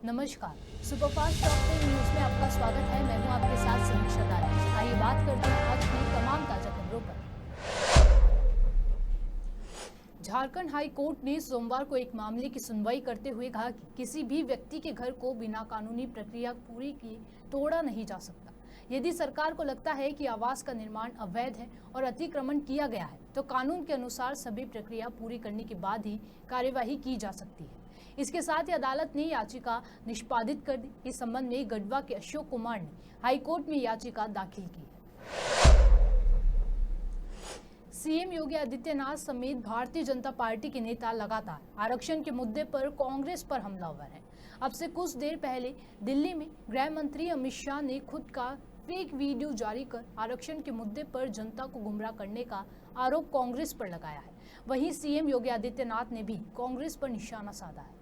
नमस्कार, superfast top 10 news में आपका स्वागत है। मैं हूं आपके साथ समीक्षा दानी। आइए बात करते हैं आज की तमाम ताजा खबरों पर। झारखंड हाई कोर्ट ने सोमवार को एक मामले की सुनवाई करते हुए कहा कि किसी भी व्यक्ति के घर को बिना कानूनी प्रक्रिया पूरी किए तोड़ा नहीं जा सकता। यदि सरकार को लगता है कि आवास का निर्माण अवैध है और अतिक्रमण किया गया है, तो कानून के अनुसार सभी प्रक्रिया पूरी करने के बाद ही कार्यवाही की जा सकती है। इसके साथ ही अदालत ने याचिका निष्पादित कर दी। इस संबंध में गढ़वा के अशोक कुमार ने हाईकोर्ट में याचिका दाखिल की है। सीएम योगी आदित्यनाथ समेत भारतीय जनता पार्टी के नेता लगातार आरक्षण के मुद्दे पर कांग्रेस पर हमलावर हैं। अब से कुछ देर पहले दिल्ली में गृह मंत्री अमित शाह ने खुद का फेक वीडियो जारी कर आरक्षण के मुद्दे पर जनता को गुमराह करने का आरोप कांग्रेस पर लगाया है। वहीं सीएम योगी आदित्यनाथ ने भी कांग्रेस पर निशाना साधा है।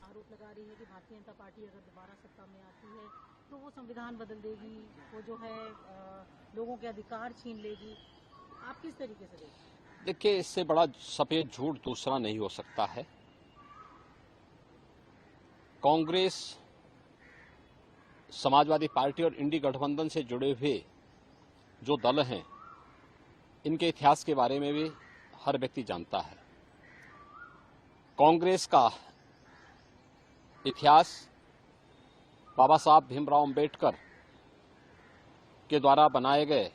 आरोप लगा रही है कि भारतीय जनता पार्टी अगर दोबारा सत्ता में आती है तो वो संविधान बदल देगी, वो जो है लोगों के अधिकार छीन लेगी। आप किस तरीके से देखते हैं? देखिए, इससे बड़ा सफेद झूठ दूसरा नहीं हो सकता है। कांग्रेस, समाजवादी पार्टी और इंडी गठबंधन से जुड़े हुए जो दल हैं, इनके इतिहास के बारे में भी हर व्यक्ति जानता है। कांग्रेस का इतिहास बाबा साहब भीमराव अंबेडकर के द्वारा बनाए गए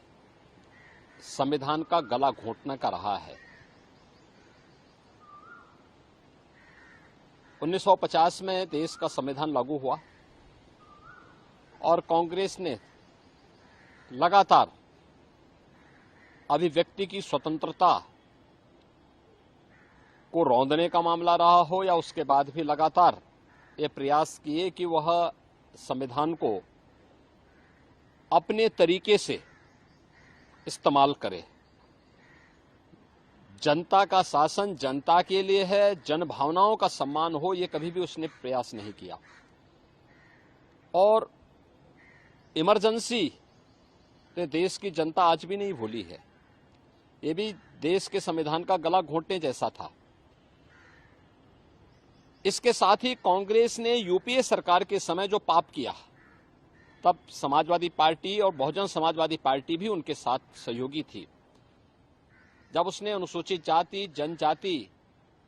संविधान का गला घोंटने का रहा है। 1950 में देश का संविधान लागू हुआ और कांग्रेस ने लगातार अभिव्यक्ति की स्वतंत्रता को रौंदने का मामला रहा हो या उसके बाद भी लगातार ये प्रयास किए कि वह संविधान को अपने तरीके से इस्तेमाल करे। जनता का शासन जनता के लिए है, जन भावनाओं का सम्मान हो, ये कभी भी उसने प्रयास नहीं किया। और इमरजेंसी ने देश की जनता आज भी नहीं भूली है। ये भी देश के संविधान का गला घोंटने जैसा था। इसके साथ ही कांग्रेस ने यूपीए सरकार के समय जो पाप किया, तब समाजवादी पार्टी और बहुजन समाजवादी पार्टी भी उनके साथ सहयोगी थी। जब उसने अनुसूचित जाति, जनजाति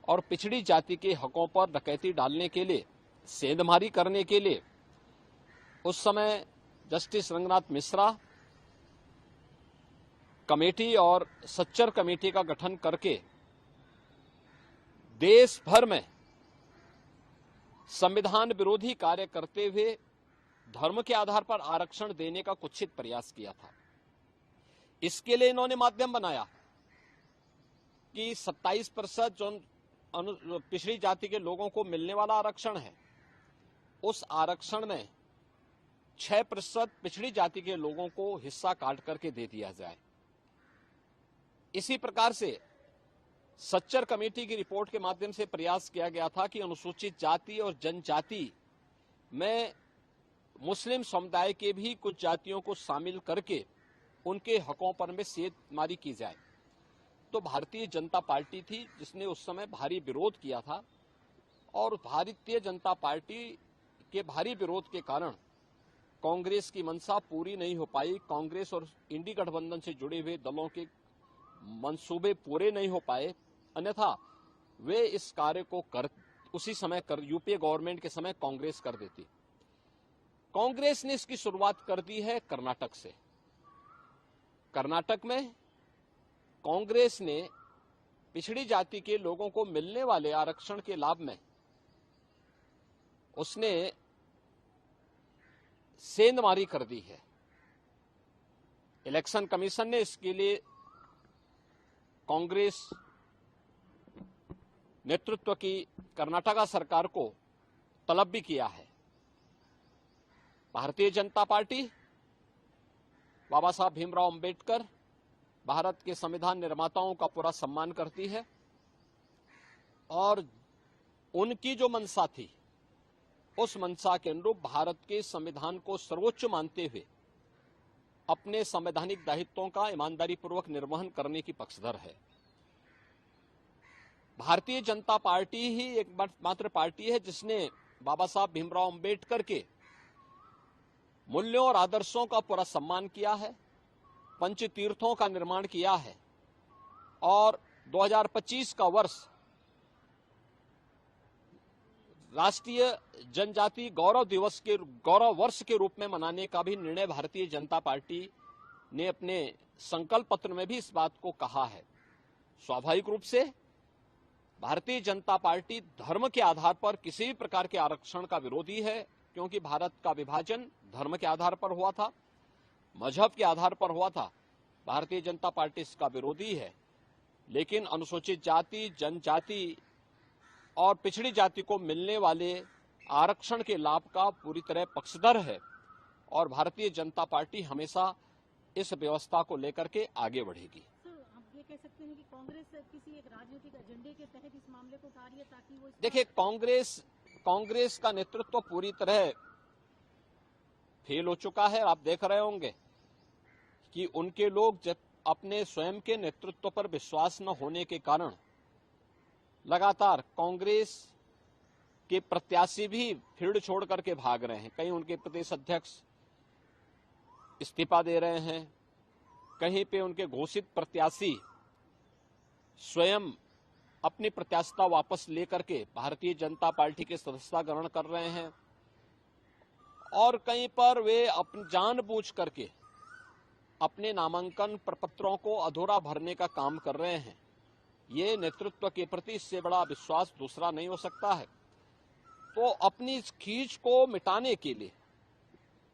और पिछड़ी जाति के हकों पर डकैती डालने के लिए, सेंधमारी करने के लिए उस समय जस्टिस रंगनाथ मिश्रा कमेटी और सच्चर कमेटी का गठन करके देश भर में संविधान विरोधी कार्य करते हुए धर्म के आधार पर आरक्षण देने का कुत्सित प्रयास किया था। इसके लिए इन्होंने माध्यम बनाया कि 27% जो पिछड़ी जाति के लोगों को मिलने वाला आरक्षण है, उस आरक्षण में 6% पिछड़ी जाति के लोगों को हिस्सा काट करके दे दिया जाए। इसी प्रकार से सच्चर कमेटी की रिपोर्ट के माध्यम से प्रयास किया गया था कि अनुसूचित जाति और जनजाति में मुस्लिम समुदाय के भी कुछ जातियों को शामिल करके उनके हकों पर में सेंधमारी की जाए। तो भारतीय जनता पार्टी थी जिसने उस समय भारी विरोध किया था और भारतीय जनता पार्टी के भारी विरोध के कारण कांग्रेस की मंशा पूरी नहीं हो पाई। कांग्रेस और इंडी गठबंधन से जुड़े हुए दलों के मंसूबे पूरे नहीं हो पाए, अन्यथा वे इस कार्य को उसी समय यूपीए गवर्नमेंट के समय कांग्रेस कर देती। कांग्रेस ने इसकी शुरुआत कर दी है कर्नाटक से। कर्नाटक में कांग्रेस ने पिछड़ी जाति के लोगों को मिलने वाले आरक्षण के लाभ में उसने सेंधमारी कर दी है। इलेक्शन कमीशन ने इसके लिए कांग्रेस नेतृत्व की कर्नाटका सरकार को तलब भी किया है। भारतीय जनता पार्टी बाबा साहब भीमराव अंबेडकर, भारत के संविधान निर्माताओं का पूरा सम्मान करती है और उनकी जो मंशा थी, उस मंशा के अनुरूप भारत के संविधान को सर्वोच्च मानते हुए अपने संवैधानिक दायित्वों का ईमानदारी पूर्वक निर्वहन करने की पक्षधर है। भारतीय जनता पार्टी ही एकमात्र पार्टी है जिसने बाबा साहब भीमराव अंबेडकर के मूल्यों और आदर्शों का पूरा सम्मान किया है, पंच तीर्थों का निर्माण किया है और 2025 का वर्ष राष्ट्रीय जनजाति गौरव वर्ष के रूप में मनाने का भी निर्णय भारतीय जनता पार्टी ने अपने संकल्प पत्र में भी इस बात को कहा है। स्वाभाविक रूप से भारतीय जनता पार्टी धर्म के आधार पर किसी भी प्रकार के आरक्षण का विरोधी है, क्योंकि भारत का विभाजन धर्म के आधार पर हुआ था, मजहब के आधार पर हुआ था। भारतीय जनता पार्टी इसका विरोधी है, लेकिन अनुसूचित जाति, जनजाति और पिछड़ी जाति को मिलने वाले आरक्षण के लाभ का पूरी तरह पक्षधर है और भारतीय जनता पार्टी हमेशा इस व्यवस्था को लेकर के आगे बढ़ेगी। सर, आप ये कह सकते हैं कि कांग्रेस किसी एक राजनीतिक एजेंडे के तहत इस मामले को उठा रही है ताकि वो देखिए, कांग्रेस का नेतृत्व पूरी तरह फेल हो चुका है। आप देख रहे होंगे कि उनके लोग अपने स्वयं के नेतृत्व पर विश्वास न होने के कारण लगातार कांग्रेस के प्रत्याशी भी फील्ड छोड़ करके भाग रहे हैं। कहीं उनके प्रदेश अध्यक्ष इस्तीफा दे रहे हैं, कहीं पे उनके घोषित प्रत्याशी स्वयं अपनी प्रत्याशिता वापस लेकर के भारतीय जनता पार्टी के सदस्यता ग्रहण कर रहे हैं और कहीं पर वे जानबूझ करके अपने नामांकन प्रपत्रों को अधूरा भरने का काम कर रहे हैं। ये नेतृत्व के प्रति इससे बड़ा विश्वास दूसरा नहीं हो सकता है। तो अपनी इस खींच को मिटाने के लिए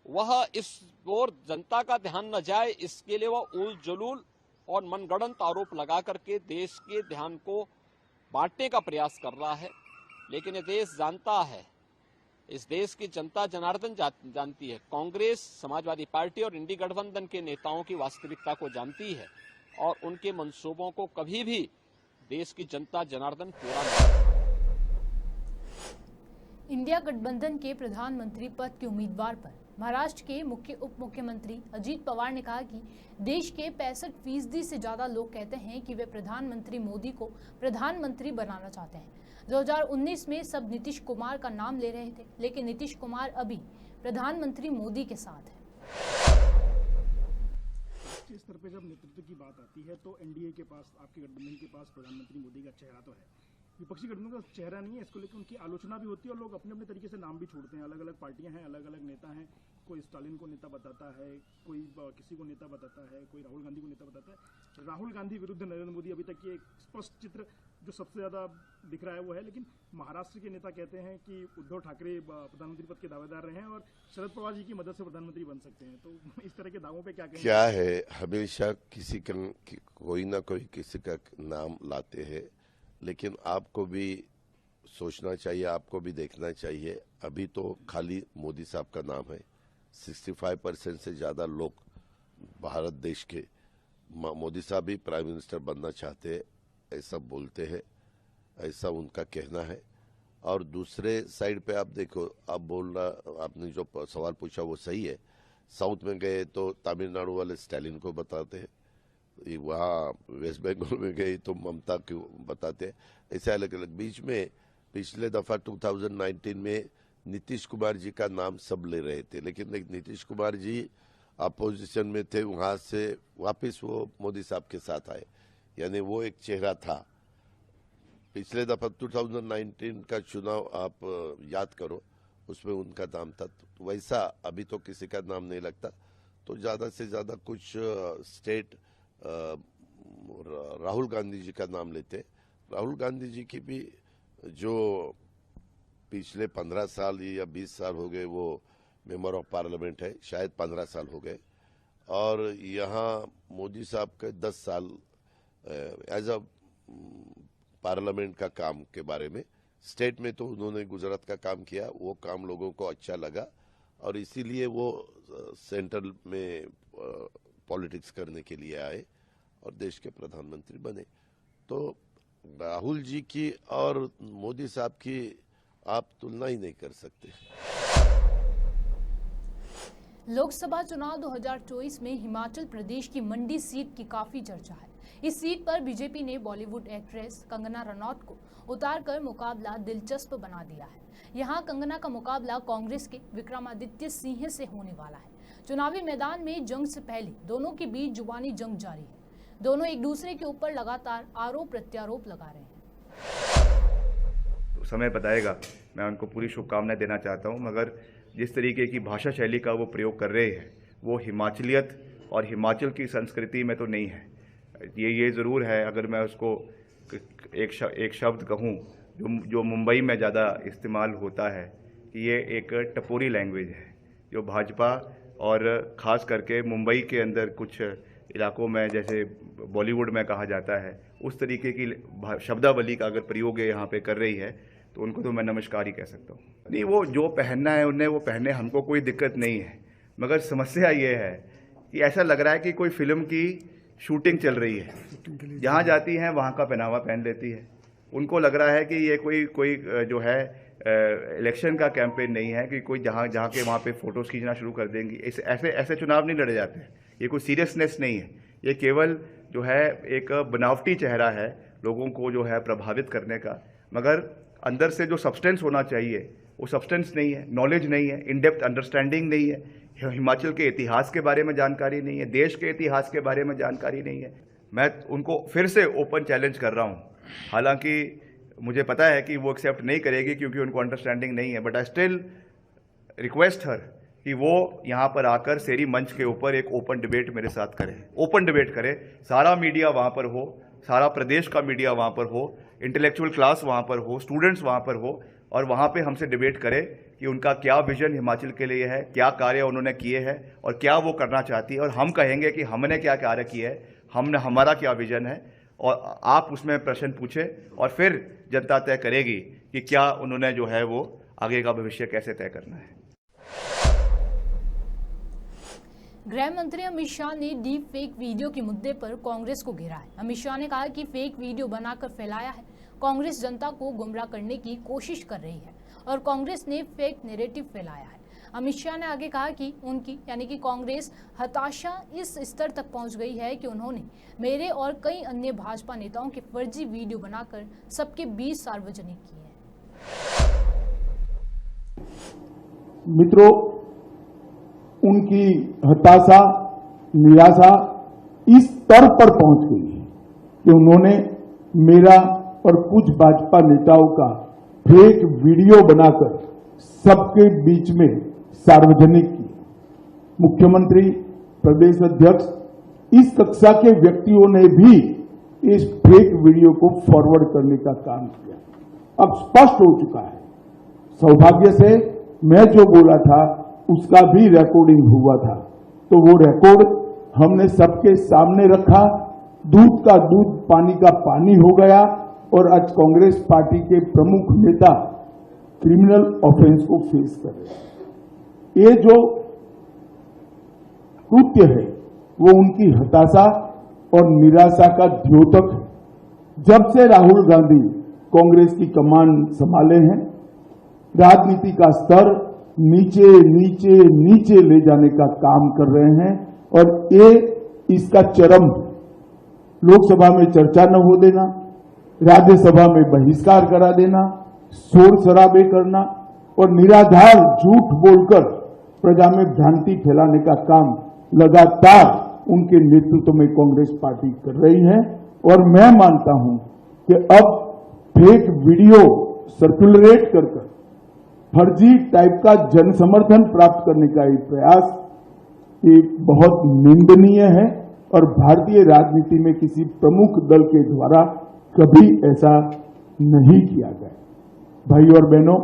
वह इस ओर जनता का ध्यान न जाए, इसके लिए वह उल जलूल और मनगढ़ंत आरोप लगा करके देश के ध्यान को बांटने का प्रयास कर रहा है। लेकिन ये देश जानता है, इस देश की जनता जनार्दन जानती है, कांग्रेस, समाजवादी पार्टी और इंडी गठबंधन के नेताओं की वास्तविकता को जानती है और उनके मंसूबों को कभी भी देश की जनता जनार्दन पूरा नहीं। इंडिया गठबंधन के प्रधानमंत्री पद के उम्मीदवार पर महाराष्ट्र के मुख्य उप मुख्यमंत्री अजीत पवार ने कहा कि देश के 65% से ज्यादा लोग कहते हैं कि वे प्रधानमंत्री मोदी को प्रधानमंत्री बनाना चाहते हैं। 2019 में सब नीतीश कुमार का नाम ले रहे थे, लेकिन नीतीश कुमार अभी प्रधानमंत्री मोदी के साथ है। इस स्तर पे जब नेतृत्व की बात आती है तो एनडीए के पास, आपके गठबंधन के पास प्रधानमंत्री मोदी का चेहरा तो है, विपक्षी गठबंधन का चेहरा नहीं है। इसको लेकर उनकी आलोचना भी होती है और लोग अपने अपने तरीके से नाम भी छोड़ते हैं। अलग अलग पार्टियां हैं, अलग अलग नेता हैं। कोई स्टालिन को नेता बताता है, कोई किसी को नेता बताता है, कोई राहुल गांधी को नेता बताता है। राहुल गांधी विरुद्ध नरेंद्र मोदी अभी तक ये एक स्पष्ट चित्र जो सबसे ज़्यादा दिख रहा है वो है। लेकिन महाराष्ट्र के नेता कहते हैं कि उद्धव ठाकरे प्रधानमंत्री पद के दावेदार रहे हैं और शरद पवार जी की मदद से प्रधानमंत्री बन सकते हैं। तो इस तरह के दावों पे क्या कहेंगे? क्या है, हमेशा किसी का कोई ना कोई किसी का नाम लाते हैं, लेकिन आपको भी सोचना चाहिए, आपको भी देखना चाहिए। अभी तो खाली मोदी साहब का नाम है। 65% से ज्यादा लोग भारत देश के मोदी साहब भी प्राइम मिनिस्टर बनना चाहते हैं, ऐसा बोलते हैं, ऐसा उनका कहना है। और दूसरे साइड पे आप देखो, आप बोल रहा, आपने जो सवाल पूछा वो सही है। साउथ में गए तो तमिलनाडु वाले स्टालिन को बताते हैं, वहाँ वेस्ट बंगाल में गए तो ममता को बताते हैं। ऐसे अलग अलग। बीच में पिछले दफा 2019 में नीतीश कुमार जी का नाम सब ले रहे थे, लेकिन नीतीश कुमार जी अपोजिशन में थे, वहां से वापस वो मोदी साहब के साथ आए, यानी वो एक चेहरा था। पिछले दफा 2019 का चुनाव आप याद करो, उसमें उनका नाम था। तो वैसा अभी तो किसी का नाम नहीं लगता। तो ज्यादा से ज्यादा कुछ स्टेट राहुल गांधी जी का नाम लेते। राहुल गांधी जी की भी जो पिछले 15 साल या 20 साल हो गए वो मेंबर ऑफ पार्लियामेंट है, शायद 15 साल हो गए। और यहाँ मोदी साहब के 10 साल एज अ पार्लियामेंट का काम के बारे में। स्टेट में तो उन्होंने गुजरात का काम किया, वो काम लोगों को अच्छा लगा और इसीलिए वो सेंट्रल में पॉलिटिक्स करने के लिए आए और देश के प्रधानमंत्री बने। तो राहुल जी की और मोदी साहब की आप तुलना ही नहीं कर सकते। लोकसभा चुनाव 2024 में हिमाचल प्रदेश की मंडी सीट की काफी चर्चा है। इस सीट पर बीजेपी ने बॉलीवुड एक्ट्रेस कंगना रनौत को उतारकर मुकाबला दिलचस्प बना दिया है। यहां कंगना का मुकाबला कांग्रेस के विक्रमादित्य सिंह से होने वाला है। चुनावी मैदान में जंग से पहले दोनों के बीच जुबानी जंग जारी है। दोनों एक दूसरे के ऊपर लगातार आरोप प्रत्यारोप लगा रहे हैं। तो समय बताएगा। मैं उनको पूरी शुभकामनाएं देना चाहता हूं, मगर जिस तरीके की भाषा शैली का वो प्रयोग कर रहे हैं वो हिमाचलियत और हिमाचल की संस्कृति में तो नहीं है। ये ज़रूर है, अगर मैं उसको एक शब्द कहूँ जो मुंबई में ज़्यादा इस्तेमाल होता है कि ये एक टपोरी लैंग्वेज है, जो भाजपा और ख़ास करके मुंबई के अंदर कुछ इलाकों में जैसे बॉलीवुड में कहा जाता है उस तरीके की शब्दावली का अगर प्रयोग यहाँ पे कर रही है तो उनको तो मैं नमस्कार ही कह सकता हूँ। नहीं, वो जो पहनना है उन्हें वो पहने, हमको कोई दिक्कत नहीं है, मगर समस्या ये है कि ऐसा लग रहा है कि कोई फिल्म की शूटिंग चल रही है, जहाँ जाती हैं वहाँ का पहनावा पहन लेती है। उनको लग रहा है कि ये कोई जो है इलेक्शन का कैंपेन नहीं है कि कोई जहाँ के वहाँ पे फोटोज़ खींचना शुरू कर देंगी। ऐसे चुनाव नहीं लड़े जाते हैं। ये कोई सीरियसनेस नहीं है, ये केवल जो है एक बनावटी चेहरा है लोगों को जो है प्रभावित करने का, मगर अंदर से जो सब्सटेंस होना चाहिए वो सब्सटेंस नहीं है, नॉलेज नहीं है, इन डेप्थ अंडरस्टैंडिंग नहीं है, हिमाचल के इतिहास के बारे में जानकारी नहीं है, देश के इतिहास के बारे में जानकारी नहीं है। मैं उनको फिर से ओपन चैलेंज कर रहा हूँ, हालांकि मुझे पता है कि वो एक्सेप्ट नहीं करेगी क्योंकि उनको अंडरस्टैंडिंग नहीं है, बट आई स्टिल रिक्वेस्ट हर कि वो यहाँ पर आकर सेरी मंच के ऊपर एक ओपन डिबेट मेरे साथ करें, ओपन डिबेट करें। सारा मीडिया वहाँ पर हो, सारा प्रदेश का मीडिया वहाँ पर हो, इंटेलेक्चुअल क्लास वहाँ पर हो, स्टूडेंट्स वहाँ पर हो, और वहाँ पे हमसे डिबेट करें कि उनका क्या विजन हिमाचल के लिए है, क्या कार्य उन्होंने किए हैं और क्या वो करना चाहती है, और हम कहेंगे कि हमने क्या कार्य किए है, हमारा क्या विजन है, और आप उसमें प्रश्न पूछे और फिर जनता तय करेगी कि क्या उन्होंने जो है वो आगे का भविष्य कैसे तय करना है। गृह मंत्री अमित शाह ने डीप फेक वीडियो के मुद्दे पर कांग्रेस को घेरा है। अमित शाह ने कहा कि फेक वीडियो बनाकर फैलाया है। कांग्रेस जनता को गुमराह करने की कोशिश कर रही है और कांग्रेस ने फेक नैरेटिव फैलाया है। अमित शाह ने आगे कहा कि उनकी यानी कि कांग्रेस हताशा इस स्तर तक पहुंच गई है कि उन्होंने मेरे और कई अन्य भाजपा नेताओं के फर्जी वीडियो बनाकर सबके बीच सार्वजनिक किए हैं। मित्रों, उनकी हताशा, निराशा इस स्तर पर पहुंच गई है कि उन्होंने मेरा और कुछ भाजपा नेताओं का फेक वीडियो बनाकर सबके बीच में सार्वजनिक की। मुख्यमंत्री, प्रदेश अध्यक्ष, इस कक्षा के व्यक्तियों ने भी इस फेक वीडियो को फॉरवर्ड करने का काम किया। अब स्पष्ट हो चुका है। सौभाग्य से मैं जो बोला था उसका भी रिकॉर्डिंग हुआ था, तो वो रिकॉर्ड हमने सबके सामने रखा। दूध का दूध, पानी का पानी हो गया और आज कांग्रेस पार्टी के प्रमुख नेता क्रिमिनल ऑफेंस को फेस कर रहे हैं। ये जो कृत्य है वो उनकी हताशा और निराशा का द्योतक है। जब से राहुल गांधी कांग्रेस की कमान संभाले हैं, राजनीति का स्तर नीचे नीचे नीचे ले जाने का काम कर रहे हैं और ये इसका चरम, लोकसभा में चर्चा न हो देना, राज्यसभा में बहिष्कार करा देना, शोर शराबे करना और निराधार झूठ बोलकर प्रजा में भ्रांति फैलाने का काम लगातार उनके नेतृत्व में कांग्रेस पार्टी कर रही है। और मैं मानता हूं कि अब फेक वीडियो सर्कुलेट कर फर्जी टाइप का जन समर्थन प्राप्त करने का एक प्रयास ये बहुत निंदनीय है और भारतीय राजनीति में किसी प्रमुख दल के द्वारा कभी ऐसा नहीं किया गया। भाई और बहनों,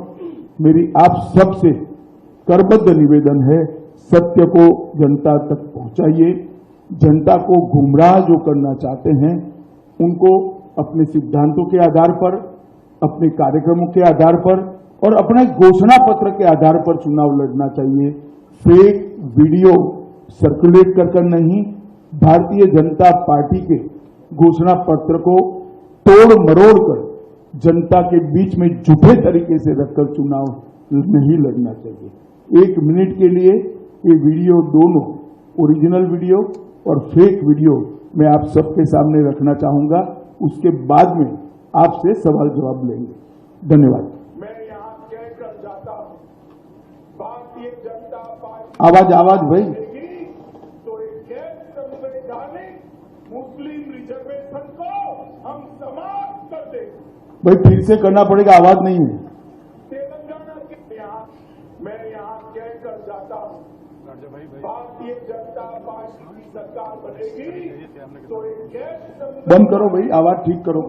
मेरी आप सबसे करबद्ध निवेदन है, सत्य को जनता तक पहुंचाइए। जनता को गुमराह जो करना चाहते हैं उनको अपने सिद्धांतों के आधार पर, अपने कार्यक्रमों के आधार पर और अपने घोषणा पत्र के आधार पर चुनाव लड़ना चाहिए। फेक वीडियो सर्कुलेट कर नहीं, भारतीय जनता पार्टी के घोषणा पत्र को तोड़ मरोड़ कर जनता के बीच में झूठे तरीके से रखकर चुनाव नहीं लड़ना चाहिए। 1 मिनट के लिए ये वीडियो, दोनों ओरिजिनल वीडियो और फेक वीडियो मैं आप सबके सामने रखना चाहूंगा। उसके बाद में आपसे सवाल जवाब लेंगे। धन्यवाद। मैं यहां कहकर जाता हूं, भारतीय जनता पार्टी आवाज भाई तो एक गैर संवैधानिक मुस्लिम रिजर्वेशन को हम समाप्त कर देंगे। भाई फिर से करना पड़ेगा, आवाज नहीं है। तेलंगाना के मैं यहां कहकर जाता हूं, भारतीय जनता पार्टी की सरकार बनेगी तो एक गैर बंद करो भाई, आवाज ठीक करो।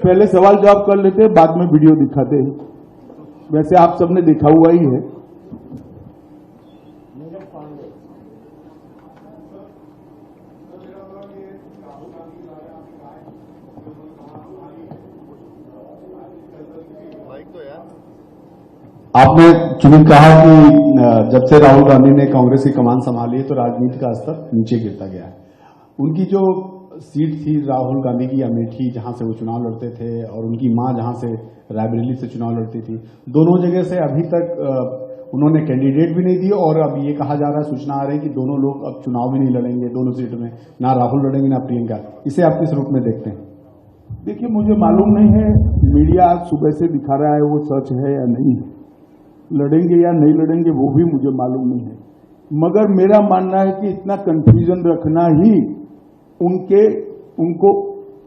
पहले सवाल जवाब कर लेते हैं, बाद में वीडियो दिखाते हैं। वैसे आप सबने देखा हुआ ही है। आपने चुनिंदा कहा कि जब से राहुल गांधी ने कांग्रेस की कमान संभाली है तो राजनीति का स्तर नीचे गिरता गया है। उनकी जो सीट थी राहुल गांधी की अमेठी, जहां से वो चुनाव लड़ते थे, और उनकी मां जहां से रायबरेली से चुनाव लड़ती थी, दोनों जगह से अभी तक उन्होंने कैंडिडेट भी नहीं दिए। और अब ये कहा जा रहा है, सूचना आ रही है कि दोनों लोग अब चुनाव भी नहीं लड़ेंगे दोनों सीट में, ना राहुल लड़ेंगे ना प्रियंका। इसे आप किस रूप में देखते हैं? देखिए, मुझे मालूम नहीं है मीडिया आज सुबह से दिखा रहा है वो सच है या नहीं है, लड़ेंगे या नहीं लड़ेंगे वो भी मुझे मालूम नहीं है। मगर मेरा मानना है कि इतना कंफ्यूजन रखना ही उनको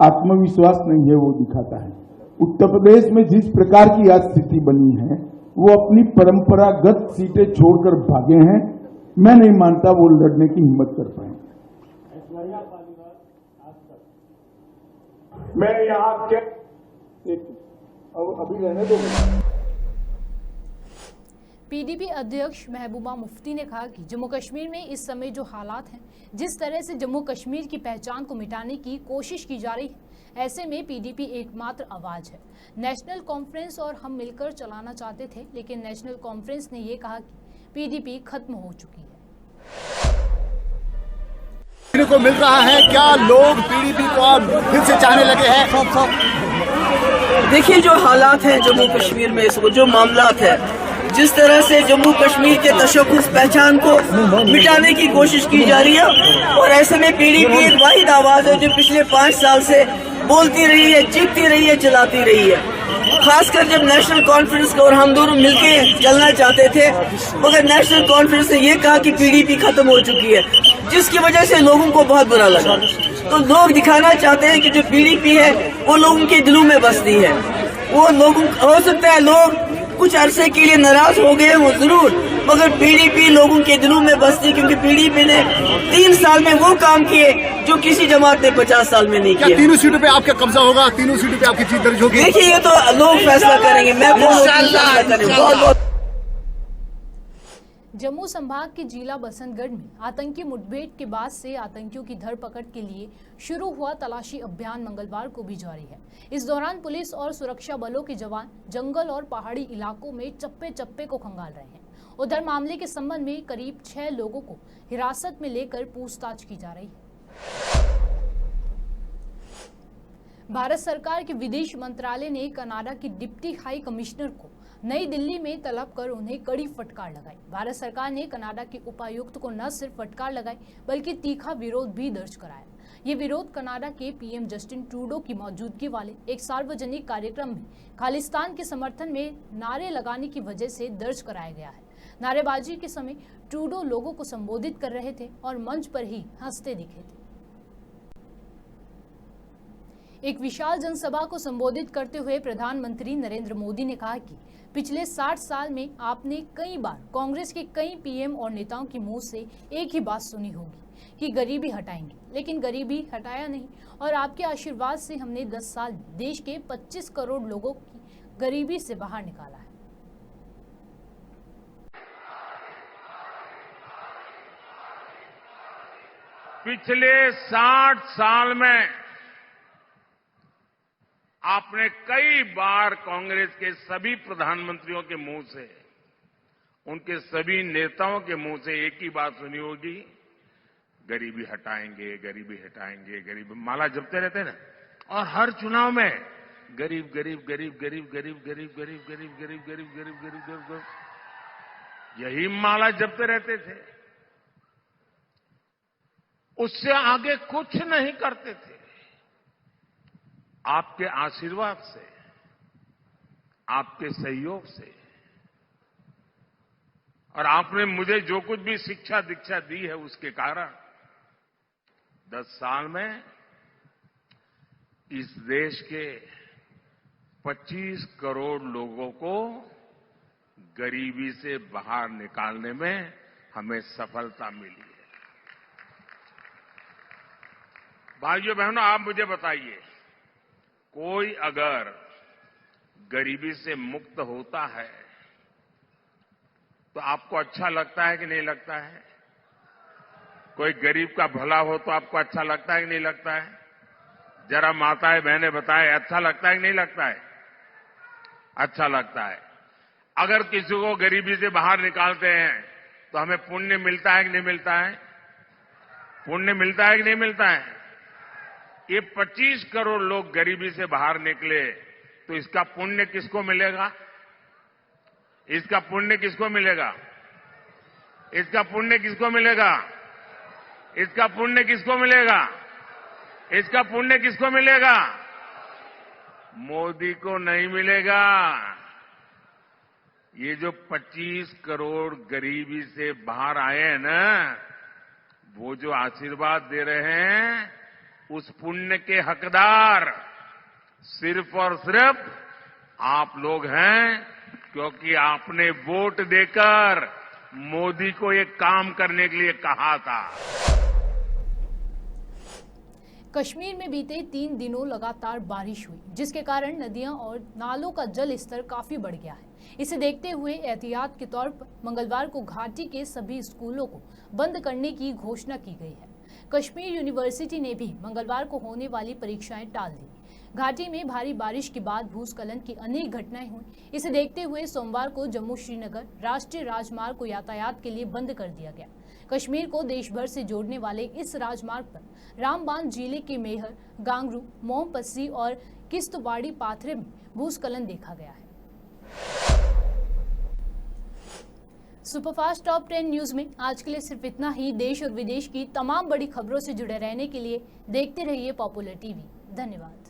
आत्मविश्वास नहीं है वो दिखाता है। उत्तर प्रदेश में जिस प्रकार की आज स्थिति बनी है, वो अपनी परंपरागत सीटें छोड़कर भागे हैं। मैं नहीं मानता वो लड़ने की हिम्मत कर पाए। मैं यहां अभी रहने दो। पीडीपी अध्यक्ष महबूबा मुफ्ती ने कहा कि जम्मू कश्मीर में इस समय जो हालात हैं, जिस तरह से जम्मू कश्मीर की पहचान को मिटाने की कोशिश की जा रही है, ऐसे में पीडीपी एकमात्र आवाज है। नेशनल कॉन्फ्रेंस और हम मिलकर चलाना चाहते थे, लेकिन नेशनल कॉन्फ्रेंस ने ये कहा कि पीडीपी खत्म हो चुकी है। को मिल रहा है क्या? लोग पीडीपी को अब फिर से चाहने लगे हैं। देखिए, जो हालात हैं जम्मू कश्मीर में, इसको जो मामलात है, जिस तरह से जम्मू कश्मीर के तशक्कुस पहचान को मिटाने की कोशिश की जा रही है, और ऐसे में पीडीपी एक वाहिद आवाज है जो पिछले 5 साल से बोलती रही है, चीखती रही है, चिल्लाती रही है। खासकर जब नेशनल कॉन्फ्रेंस को और हम दोनों मिलके चलना चाहते थे, मगर नेशनल कॉन्फ्रेंस ने यह कहा कि पीडीपी खत्म हो चुकी है, जिसकी वजह से लोगों को बहुत बुरा लगा। तो लोग दिखाना चाहते हैं कि जो पीडीपी है वो लोगों के दिलों में बसती है। वो लोगों, हो सकता है लोग कुछ अरसे के लिए नाराज हो गए वो जरूर, मगर पीडीपी लोगों के दिलों में बसती, क्योंकि पीडीपी ने 3 साल में वो काम किए जो किसी जमात ने 50 साल में नहीं किया। तीनों सीटों पे आपका कब्जा होगा? तीनों सीटों पे आपकी जीत दर्ज होगी? देखिए, ये तो लोग फैसला करेंगे, मैं बहुत जम्मू संभाग के जिला बसंतगढ़ में आतंकी मुठभेड़ के बाद से आतंकियों की धरपकड़ के लिए शुरू हुआ तलाशी अभियान मंगलवार को भी जारी है। इस दौरान पुलिस और सुरक्षा बलों के जवान जंगल और पहाड़ी इलाकों में चप्पे चप्पे को खंगाल रहे हैं। उधर मामले के संबंध में करीब 6 लोगों को हिरासत में लेकर पूछताछ की जा रही है। भारत सरकार के विदेश मंत्रालय ने कनाडा की डिप्टी हाई कमिश्नर को नई दिल्ली में तलब कर उन्हें कड़ी फटकार लगाई। भारत सरकार ने कनाडा के उपायुक्त को न सिर्फ फटकार लगाई बल्कि तीखा विरोध भी दर्ज कराया। ये विरोध कनाडा के पीएम जस्टिन ट्रूडो की मौजूदगी वाले एक सार्वजनिक कार्यक्रम में खालिस्तान के समर्थन में नारे लगाने की वजह से दर्ज कराया गया है। नारेबाजी के समय ट्रूडो लोगों को संबोधित कर रहे थे और मंच पर ही हंसते दिखे थे। एक विशाल जनसभा को संबोधित करते हुए प्रधानमंत्री नरेंद्र मोदी ने कहा कि पिछले 60 साल में आपने कई बार कांग्रेस के कई पीएम और नेताओं की मुंह से एक ही बात सुनी होगी कि गरीबी हटाएंगे, लेकिन गरीबी हटाया नहीं और आपके आशीर्वाद से हमने 10 साल में देश के 25 करोड़ लोगों की गरीबी से बाहर निकाला है। पिछले 60 साल में आपने कई बार कांग्रेस के सभी प्रधानमंत्रियों के मुंह से, उनके सभी नेताओं के मुंह से एक ही बात सुनी होगी, गरीबी हटाएंगे, गरीबी हटाएंगे, गरीबी माला जपते रहते ना। और हर चुनाव में गरीब गरीब गरीब गरीब गरीब गरीब गरीब गरीब गरीब गरीब गरीब गरीब गरीब यही माला जपते रहते थे। उससे आगे कुछ नहीं करते थे। आपके आशीर्वाद से, आपके सहयोग से, और आपने मुझे जो कुछ भी शिक्षा दीक्षा दी है उसके कारण 10 साल में इस देश के 25 करोड़ लोगों को गरीबी से बाहर निकालने में हमें सफलता मिली है। भाइयों बहनों, आप मुझे बताइए, कोई अगर गरीबी से मुक्त होता है तो आपको अच्छा लगता है कि नहीं लगता है? कोई गरीब का भला हो तो आपको अच्छा लगता है कि नहीं लगता है? जरा माताएं बहनें बताएं, अच्छा लगता है कि नहीं लगता है? अच्छा लगता है। अगर किसी को गरीबी से बाहर निकालते हैं तो हमें पुण्य मिलता है कि नहीं मिलता है? पुण्य मिलता है कि नहीं मिलता है? ये 25 करोड़ लोग गरीबी से बाहर निकले तो इसका पुण्य किसको मिलेगा? इसका पुण्य किसको मिलेगा? इसका पुण्य किसको मिलेगा? इसका पुण्य किसको मिलेगा? इसका पुण्य किसको मिलेगा? मोदी को नहीं मिलेगा। ये जो 25 करोड़ गरीबी से बाहर आए हैं ना, वो जो आशीर्वाद दे रहे हैं, उस पुण्य के हकदार सिर्फ और सिर्फ आप लोग हैं, क्योंकि आपने वोट देकर मोदी को ये काम करने के लिए कहा था। कश्मीर में बीते 3 दिनों लगातार बारिश हुई, जिसके कारण नदियां और नालों का जल स्तर काफी बढ़ गया है। इसे देखते हुए एहतियात के तौर पर मंगलवार को घाटी के सभी स्कूलों को बंद करने की घोषणा की गई है। कश्मीर यूनिवर्सिटी ने भी मंगलवार को होने वाली परीक्षाएं टाल दी। घाटी में भारी बारिश के बाद भूस्खलन की अनेक घटनाएं हुई। इसे देखते हुए सोमवार को जम्मू श्रीनगर राष्ट्रीय राजमार्ग को यातायात के लिए बंद कर दिया गया। कश्मीर को देश भर से जोड़ने वाले इस राजमार्ग पर रामबान जिले के मेहर, गांगरू, मोमपस्सी और किश्तवाड़ी पाथरे में भूस्खलन देखा गया है। सुपरफास्ट टॉप 10 न्यूज में आज के लिए सिर्फ इतना ही। देश और विदेश की तमाम बड़ी खबरों से जुड़े रहने के लिए देखते रहिए पॉपुलर टीवी। धन्यवाद।